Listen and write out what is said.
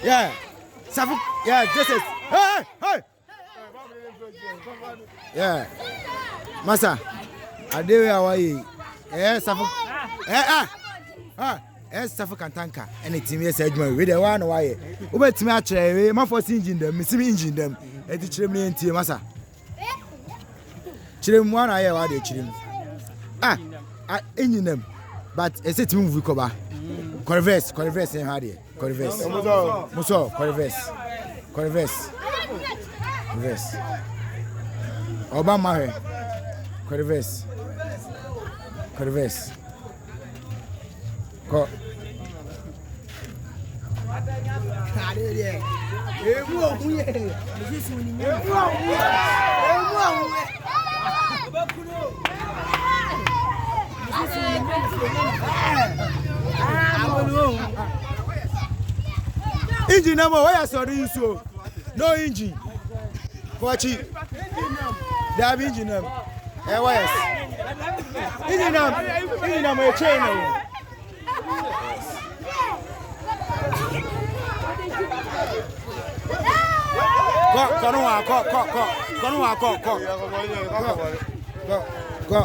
Yeah. Safu. Yeah, this is. Hey, hey. Yeah. Masa. Adewe awai. Safu. Safu kantanka. Anything yes adwuma we dey one why. Obetimi a kire we ma force engine dem, misimi engine dem. Eti kire me ntie masa. Kire mu ana ye wa dey kire mu. Engine dem. But esetimi move ko ba. Corvette en hadi. Corvette. Muso, Corvette. Obama he. Corvette. Ko. Engine number, why are you so? No engine. Watch it. They have engine number. Yes. Engine number, a chain. Go.